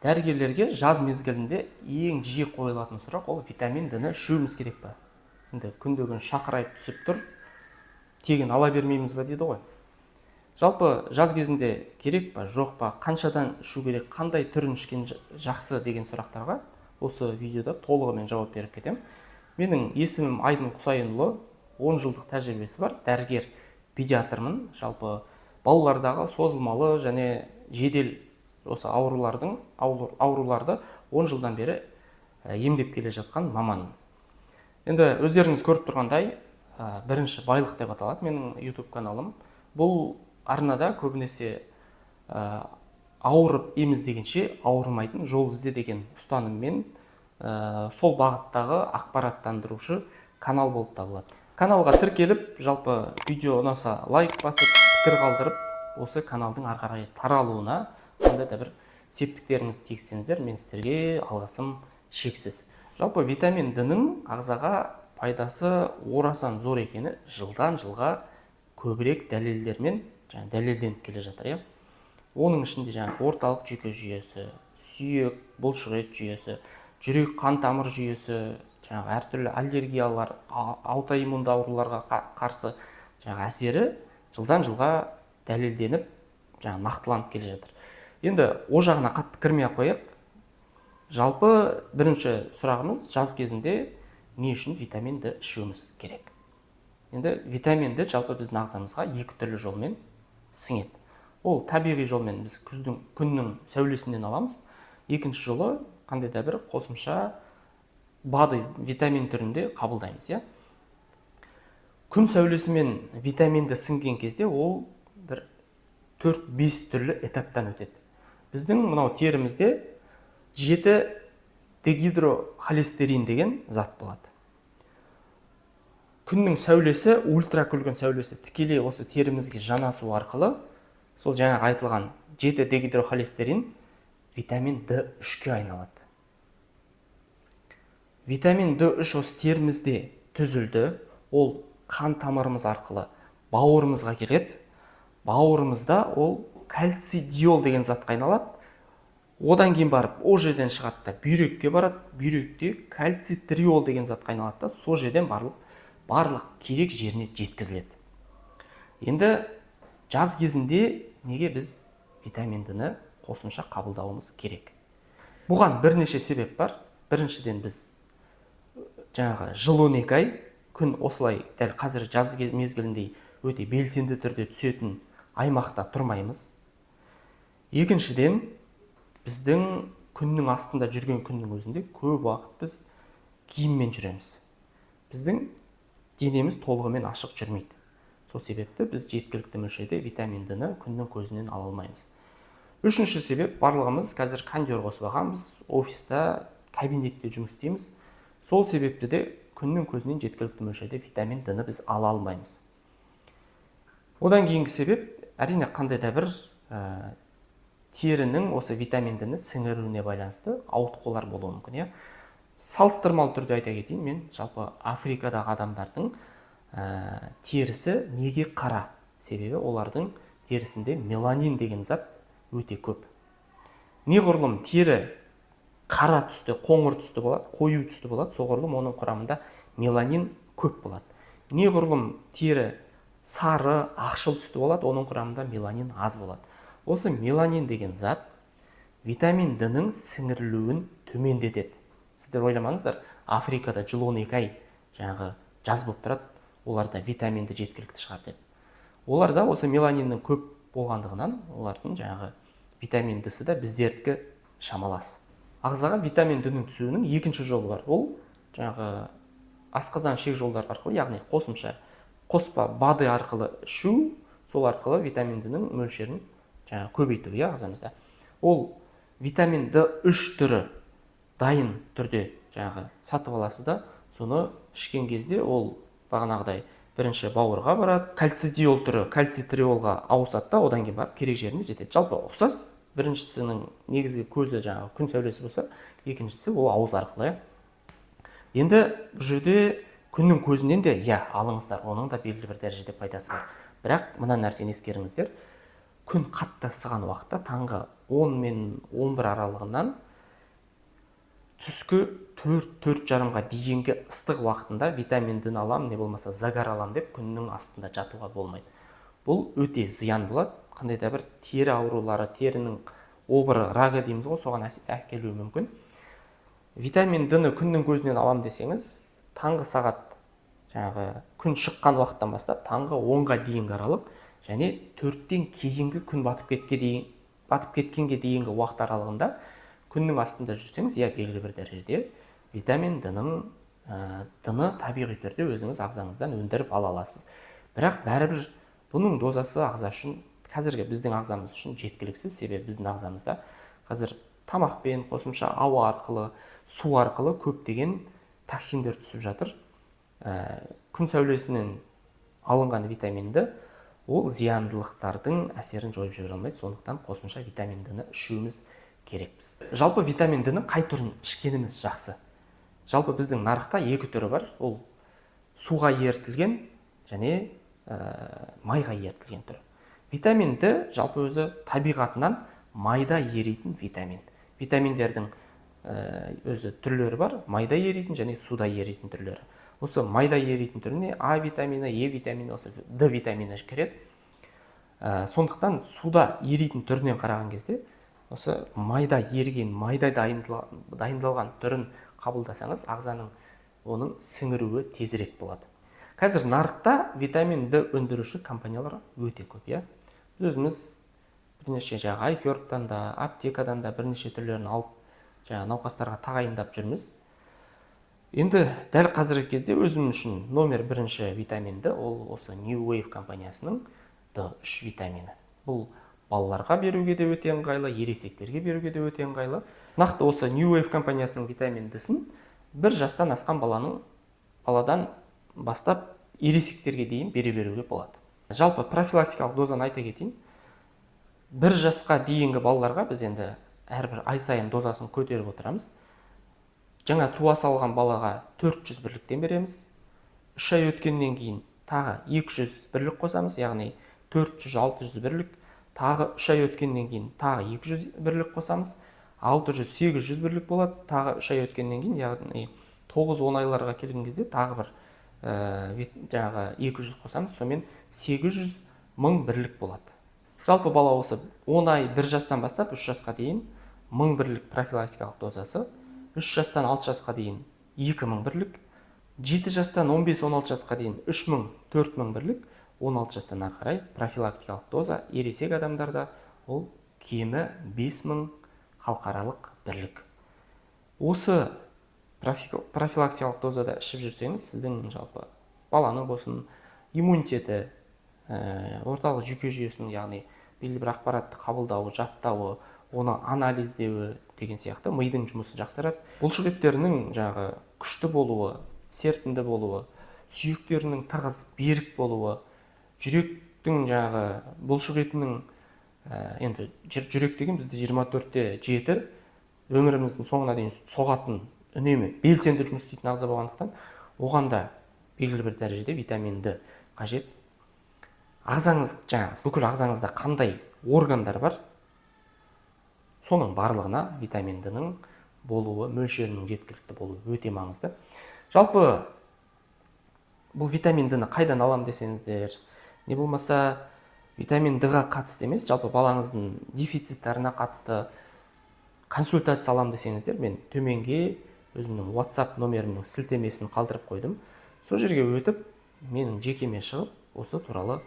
Дәрігерлерге жаз мезгілінде ең жиі қойылатын сұрақ ол витамин D-ні ішуіміз керек па? Енді күнде күн шақырайып түсіп тұр, тегін ала бермейміз ба дейді ғой. Жалпы жаз кезінде керек па, жоқ па, қаншадан ішу керек, қандай түрін ішкен жақсы деген сұрақтарға осы видеода толығымен жауап беріп кетемін. Менің есімім Айдын Құсайынұлы, 10 жылдық тәжірибесі бар дәрігер педиатрмын. Жалпы балалардағы созылмалы және жедел осы ауруларды 10 жылдан бері емдеп келе жатқан маманмын. Енді өздеріңіз көріп тұрғандай, бірінші байлық деп аталады менің YouTube каналым. Бұл арнада көбінесе ауырып ем іздегенше ауырмайтын жол ізде деген ұстаныммен сол бағыттағы ақпараттандырушы канал болып табылады. Каналға тіркеліп, жалпы видео ұнаса лайк басып, пікір қалдырып, осы каналдың ары қарай таралуына қандай да бір септіктеріңізді тигізсеңіздер, мен сіздерге алғысым шексіз. Жалпы витамин D-ның ағзаға пайдасы орасан зор екені жылдан жылға көбірек дәлелдермен дәлелденіп келе жатыр. Оның ішінде орталық жүйке жүйесі, сүйек, бұлшықет жүйесі, жүрек қан тамыр жүйесі, әртүрлі аллергиялар, аутоиммунды ауруларға қарсы әсері жылдан жылға дәлелденіп, нақтыланып келе жатыр. Енді о жағына қатты кірмей қояйық. Жалпы бірінші сұрағымыз, жаз кезінде не үшін витамин D ішуіміз керек? Енді витамин D жалпы біздің ағзамызға екі түрлі жолмен сіңеді. Ол табиғи жолмен біз күннің сәулесінен аламыз. Екінші жолы қандай да бір қосымша БАДы витамин түрінде қабылдаймыз. Күн сәулесімен витамин D сіңген кезде ол бір 4-5 түрлі этаптан өтеді. Біздің мынау терімізде 7 дегидрохолестерин деген зат болады. Күннің сәулесі, ультракүлгін сәулесі тікелей осы терімізге жанасу арқылы сол жаңа айтылған 7 дегидрохолестерин витамин D3-ке айналады. Витамин D3 осы терімізде түзілді, ол қан тамырымыз арқылы бауырымызға келеді. Бауырымызда ол кальций диол деген затқа айналады. Одан кейін барып, о жерден шығады да бүйрекке барады. Бүйректе кальций триол деген затқа айналады да, сол жерден барлық керек жеріне жеткізіледі. Енді жаз кезінде неге біз витамин D-ні қосымша қабылдауымыз керек? Бұған бірнеше себеп бар. Біріншіден біз жыл 12 ай күн осылай дәл қазір жаз мезгіліндей өте белсенді түрде түсетін аймақта тұрмаймыз. Екіншіден, біздің күннің астында жүрген күннің өзінде көп уақыт біз киіммен жүреміз. Біздің денеміз толығымен ашық жүрмейді. Сол себепті біз жеткілікті мөлшерде витамин D-ні күннің көзінен ала алмаймыз. Үшінші себеп, барлығымыз қазір кондер қосып алғанбыз, офиста, кабинетте жұмыс істейміз. Сол себепті де күннің көзінен жеткілікті мөлшерде витамин D-ні біз ала алмаймыз. Одан кейінгі себеп, әрине қандай да бір терінің осы витамин D-ні сіңіруіне байланысты ауытқулар болуы мүмкін. Салыстырмалы түрде айта кетейін, мен жалпы Африкадағы адамдардың терісі неге қара? Себебі олардың терісінде меланин деген зат өте көп. Неғұрлым тері қара түсті, қоңыр түсті болады, қою түсті болады, соғұрлым оның құрамында меланин көп болады. Неғұрлым тері сары, ақшыл түсті болады, оның құрамында меланин аз болады. Осы меланин деген зат витамин D-ның сіңірілуін төмендетеді. Сіздер ойламаңыздар, Африкада жыл 12 ай жаз болып тұрады, оларда витамин D жеткілікті шығар деп. Оларда осы меланиннің көп болғандығынан, олардың витамин D-сі да біздердікі шамалас. Ағзаға витамин D-ның түсуінің екінші жолы бар. Ол асқазан ішек жолдары арқылы, яғни қоспа БАДы арқылы ішу, сол арқылы витамин D-ның мөлшерін көбейту ағзамызда. Ол витамин D3 түрі дайын түрде сатып аласыз да, соны ішкен кезде ол бағанағыдай бірінші бауырға барады, кальций диол түрі кальций триолға ауысады да, одан кейін барып керек жеріне жетеді. Жалпы ұқсас, біріншісінің негізгі көзі күн сәулесі болса, екіншісі ол ауыз арқылы. Енді бұл жерде күннің көзінен де алыңыздар, оның да белгілі бір дәрежеде пайдасы бар. Бірақ мына нәрсені ескеріңіздер, күн қатты ысыған уақытта таңғы 10 мен 11 аралығынан түскі 4-4:30-ға дейінгі ыстық уақытында витамин Д аламын, не болмаса загар аламын деп күннің астында жатуға болмайды. Бұл өте зиян болады. Қандай да бір тері аурулары, терінің обыры, рага дейміз ғой, соған әкелуі мүмкін. Витамин Д-ны күннің көзінен алам десеңіз, таңғы сағат жаңағы күн шыққан уақыттан бастап таңғы 10-ға дейінгі аралық және 4-тен кейінгі күн батып кеткенге дейінгі уақыт аралығында күннің астында жүрсеңіз, белгілі бір дәрежеде витамин Д-ны табиғи түрде өзіңіз ағзаңыздан өндіріп ала аласыз. Бірақ бәрібір бұның дозасы ағза үшін, қазіргі біздің ағзамыз үшін жеткіліксіз, себебі біздің ағзамызда қазір тамақпен, қосымша ауа арқылы, су арқылы көптеген токсиндер түсіп жатыр. Күн сәулесінен алынған витамин Д ол зияндылықтардың әсерін жойып жібере алмайды, сондықтан қосымша витамин Д-ны ішуіміз керекпіз. Жалпы витамин Д-ның қай түрін ішкеніміз жақсы? Жалпы біздің нарықта екі түрі бар. Ол суға ерітілген және майға ерітілген түрі. Витамин Д жалпы өзі табиғатынан майда еритін витамин. Витаминдердің өзі түрлері бар, майда еритін және суда еритін түрлері. Осы майда еритін түріне А витамині, Е витамині, осы Д витамині кіреді. Сондықтан суда еритін түрінен қараған кезде, осы майда еріген, майда дайындалған түрін қабылдасаңыз, ағзаның оның сіңіруі тезірек болады. Қазір нарықта витамин Д өндіруші компаниялар өте көп. Біз өзіміз бірнеше iHerb-тан да, аптекадан да бірнеше түрлерін алып, науқастарға тағайындап жүрміз. Енді дәл қазіргі кезде өзім үшін номер бірінші витамин Д ол осы New Wave компаниясының D3 витамині. Бұл балаларға беруге де өте ыңғайлы, ересектерге беруге де өте ыңғайлы. Нақты осы New Wave компаниясының витамин Д-сін 1 жастан асқан баладан бастап ересектерге дейін беруге болады. Жалпы профилактикалық дозаны айта кетейін. 1 жасқа дейінгі балаларға біз енді әрбір ай сайын дозасын көтеріп отырамыз. Жаңа туа салған балаға 400 бірліктен береміз. 3 ай өткеннен кейін тағы 200 бірлік қосамыз, яғни 400-600 бірлік. Тағы 3 ай өткеннен кейін тағы 200 бірлік қосамыз. 600-800 бірлік болады. Тағы 3 ай өткеннен кейін, яғни 9-10 айларға келген кезде тағы бір 200 қосамыз, сонымен 800.000 бірлік болады. Жалпы бала осы 10 ай 1 жастан бастап 3 жасқа дейін 1000 бірлік профилактикалық дозасы, 3 жастан 6 жасқа дейін 2000 бірлік, 7 жастан 15-16 жасқа дейін 3000-4000 бірлік, 16 жастан ары қарай профилактикалық доза ересек адамдарда ол кемі 5000 халықаралық бірлік. Осы профилактикалық дозада ішіп жүрсеңіз, сіздің жалпы баланың болсын иммунитеті, орталық жүйке жүйесінің, яғни белгілі бір ақпаратты қабылдауы, жаттауы, оны анализдеуі деген сияқты мидың жұмысы жақсарады. Бұлшық еттерінің күшті болуы, серпімді болуы, сүйектерінің тығыз, берік болуы, жүректің бұлшық етінің, енді жүрек деген бізде 24/7 өміріміздің соңына дейін соғатын, үнемі белсенді жұмыс істейтін ағза болғандықтан, оған да белгілі бір дәрежеде витамин Д қажет. Бүкіл ағзаңызда қандай органдар бар, соның барлығына витамин Д-ның болуы, мөлшерінің жеткілікті болуы өте маңызды. Жалпы бұл витамин Д-ны қайдан алам десеңіздер, не болмаса витамин Д-ға қатысты емес, жалпы балаңыздың дефициттарына қатысты консультация алам десеңіздер, мен төменге өзімнің WhatsApp номерімнің сілтемесін қалдырып қойдым. Сол жерге өтіп, менің жекеме шығып, осы туралы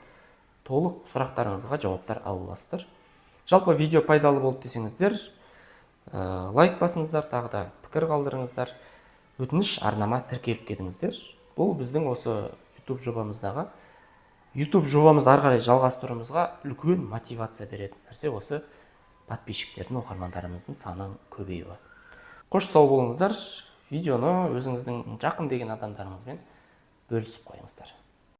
толық сұрақтарыңызға жауаптар ала аласыздар. Жалпы видео пайдалы болды десеңіздер, лайк басыңыздар, тағы да пікір қалдырыңыздар. Өтініш арнама тіркеліп кетіңіздер. Бұл біздің осы YouTube жобамызды ары қарай жалғастыруымызға үлкен мотивация беретін нәрсе осы подписчиктердің, оқырмандарымыздың санының көбеюі. Қош сау болыңыздар. Видеоны өзіңіздің жақын деген адамдарыңызбен бөлісіп қойыңыздар.